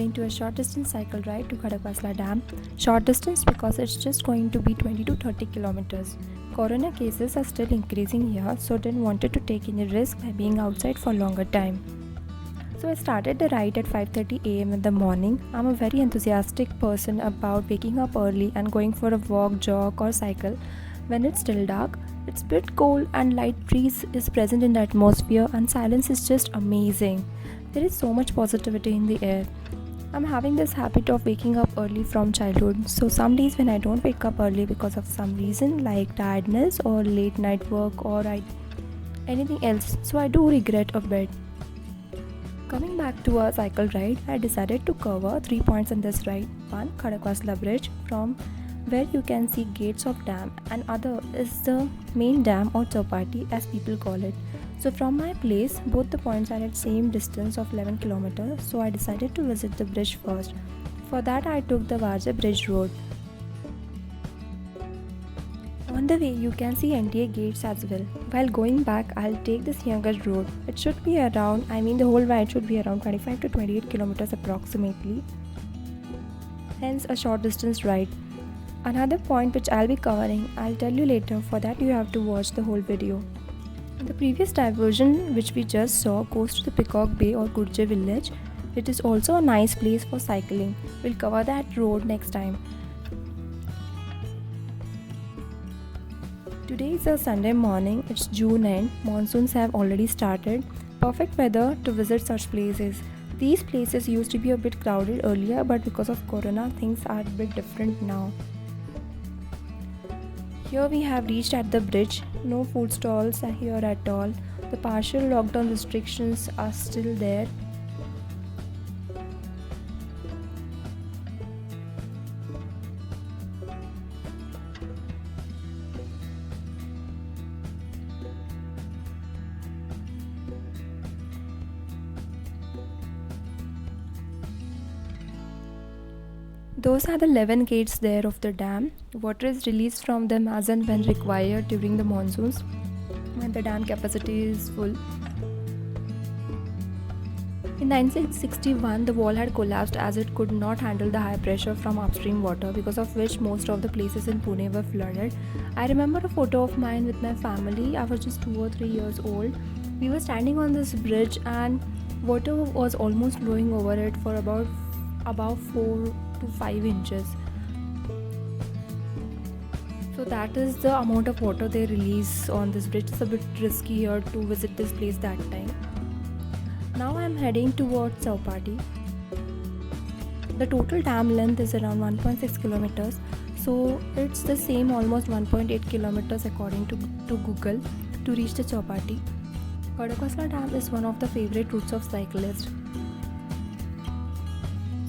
going to a short distance cycle ride to Khadakwasla Dam. Short distance because it's just going to be 20 to 30 kilometers. Corona cases are still increasing here, so didn't wanted to take any risk by being outside for longer time. So I started the ride at 5:30 a.m. in the morning. I'm a very enthusiastic person about waking up early and going for a walk, jog or cycle when it's still dark. It's a bit cold and light breeze is present in the atmosphere and silence is just amazing. There is so much positivity in the air. I'm having this habit of waking up early from childhood. So some days when I don't wake up early because of some reason like tiredness or late night work or anything else, so I do regret a bit. Coming back to our cycle ride, I decided to cover 3 points on this ride. One, Khadakwasla Bridge, from where you can see gates of dam, and other is the main dam or Chowpatty as people call it. So from my place, both the points are at same distance of 11 kilometers, so I decided to visit the bridge first. For that I took the Varja Bridge road. On the way you can see NTA gates as well. While going back I'll take the Siangad road. It should be around, the whole ride should be around 25 to 28 kilometers approximately. Hence a short distance ride. Another point which I'll be covering, I'll tell you later, for that you have to watch the whole video. The previous diversion which we just saw goes to the Peacock Bay or Gurje village. It is also a nice place for cycling. We'll cover that road next time. Today is a Sunday morning, it's June end, monsoons have already started. Perfect weather to visit such places. These places used to be a bit crowded earlier, but because of Corona things are a bit different now. Here we have reached at the bridge. No food stalls are here at all. The partial lockdown restrictions are still there. Those are the 11 gates there of the dam. Water is released from them as and when required during the monsoons, when the dam capacity is full. In 1961, the wall had collapsed as it could not handle the high pressure from upstream water, because of which most of the places in Pune were flooded. I remember a photo of mine with my family. I was just 2 or 3 years old. We were standing on this bridge and water was almost flowing over it for about 4 to 5 inches. So that is the amount of water they release on this bridge. It's a bit risky here to visit this place that time. Now I am heading towards Chowpatty. The total dam length is around 1.6 kilometers. So it's the same, almost 1.8 kilometers according to Google, to reach the Chowpatty. Khadakwasla Dam is one of the favorite routes of cyclists.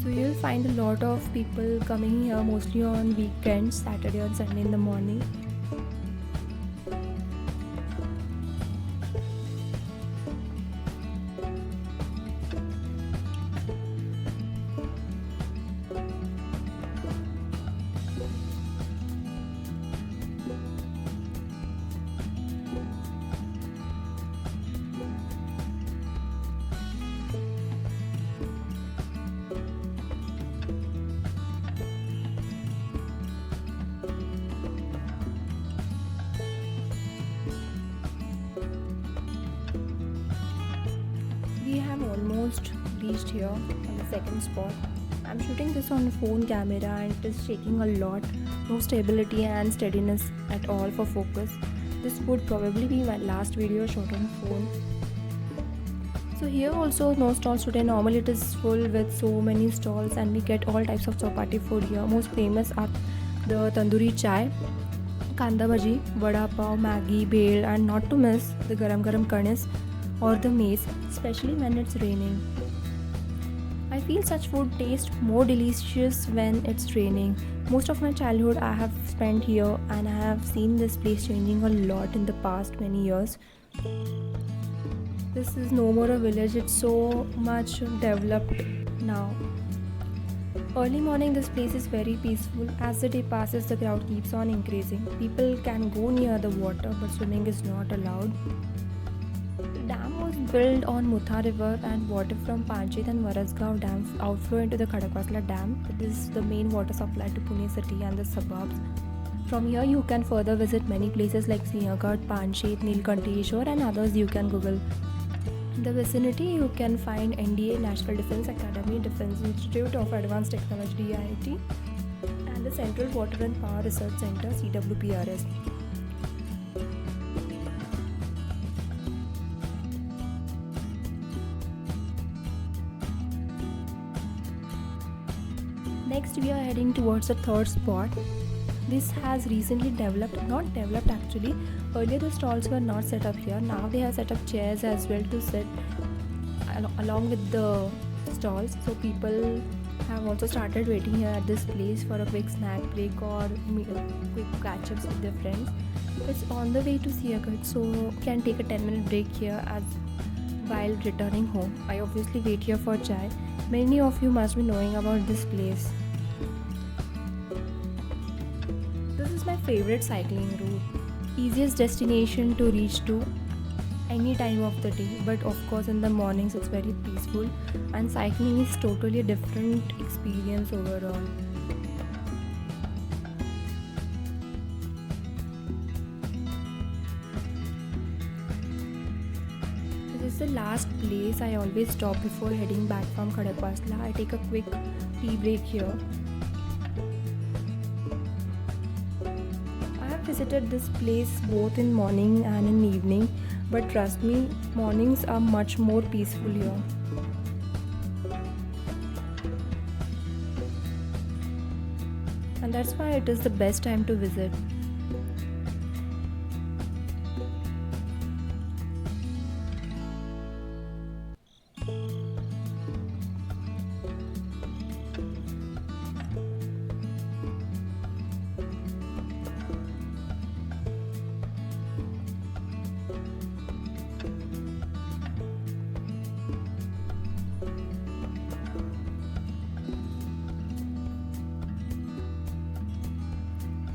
So you'll find a lot of people coming here mostly on weekends, Saturday and Sunday in the morning. We have almost reached here on the second spot. I'm shooting this on phone camera and it is shaking a lot. No stability and steadiness at all for focus. This would probably be my last video shot on phone. So here also no stalls today. Normally it is full with so many stalls and we get all types of Chowpatty food here. Most famous are the tandoori chai, kanda bhaji, vada pav, Maggi, bhel, and not to miss the garam garam karnis or the maize, especially when it's raining. I feel such food tastes more delicious when it's raining. Most of my childhood I have spent here and I have seen this place changing a lot in the past many years. This is no more a village, it's so much developed now. Early morning this place is very peaceful. As the day passes the crowd keeps on increasing. People can go near the water but swimming is not allowed. The dam was built on Mutha River, and water from Panchit and Warasgaon dams outflow into the Khadakwasla Dam. It is the main water supply to Pune city and the suburbs. From here, you can further visit many places like Sinhagad, Panchit, Neelkanteshwar, and others you can Google. In the vicinity, you can find NDA, National Defence Academy, Defence Institute of Advanced Technology (DIT), and the Central Water and Power Research Centre (CWPRS). Next, we are heading towards the third spot. This has recently not developed actually. Earlier, the stalls were not set up here. Now they have set up chairs as well to sit along with the stalls. So people have also started waiting here at this place for a quick snack break or quick catch-ups with their friends. It's on the way to Siagat, so you can take a 10-minute break here as while returning home. I obviously wait here for chai. Many of you must be knowing about this place. This is my favorite cycling route. Easiest destination to reach to any time of the day, but of course in the mornings it's very peaceful, and cycling is totally a different experience overall. This is the last place I always stop before heading back from Khadakwasla. I take a quick tea break here. I have visited this place both in morning and in evening, but trust me, mornings are much more peaceful here. And that's why it is the best time to visit.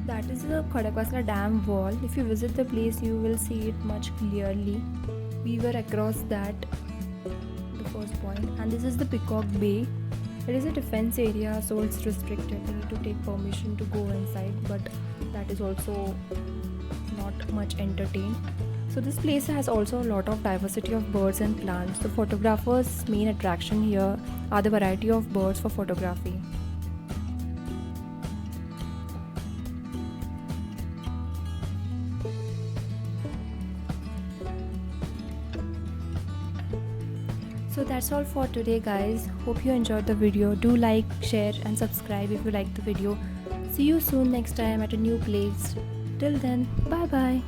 That is the Khadakwasla Dam wall. If you visit the place, you will see it much clearly. We were across that, the first point, and this is the Peacock Bay. It is a defense area, so it's restricted. We need to take permission to go inside, but that is also not much entertained. So this place has also a lot of diversity of birds and plants. The photographer's main attraction here are the variety of birds for photography. So that's all for today, guys. Hope you enjoyed the video. Do like, share and subscribe if you liked the video. See you soon next time at a new place. Till then, bye bye.